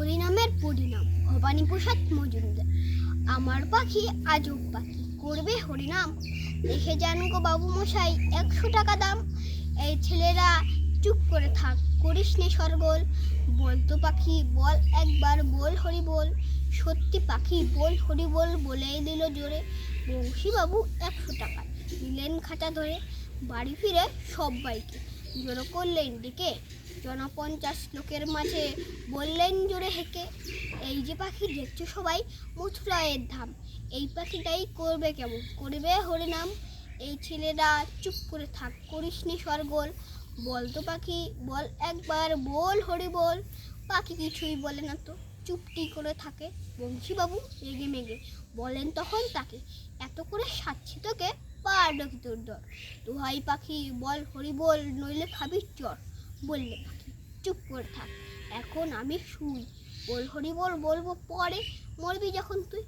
হরিনামের পরিণাম। ভবানী প্রসাদ মজুমদার। আমার পাখি আজব পাখি, করবে হরিনাম, দেখে যান গো বাবু মশাই 100 টাকা দাম। এই ছেলেরা চুপ করে থাক, করিস নে সরগোল, বলতো পাখি বল একবার, বল হরি বল। সত্যি পাখি বল হরি বল, বলেই দিল জোরে। বংশীবাবু 100 টাকা নিলেন খাঁচা ধরে। বাড়ি ফিরে সবাইকে জড়ো করলেন ডেকে, 50 লোকের মাঝে বললেন জোরে হেঁকে, এই যে পাখি দেখছো সবাই মথুরায়ের ধাম, এই পাখিটাই করবে কেমন, করবে হরিনাম। এই ছেলেরা চুপ করে থাক, করিস নি সরগোল, বলতো পাখি বল একবার, বল হরি বল। পাখি কিছুই বলে না তো, চুপটি করে থাকে। বংশীবাবু রেগে মেগে বলেন তখন তাকে, এত করে সাচ্ছি তোকে, পারলো কি তোর দর, দোহাই পাখি বল হরি বল, নইলে খাবি চর। বললে পাখি চুপ করে থাক, এখন আমি শুই, বল হরি বল বলবো পরে, মরবি যখন তুই।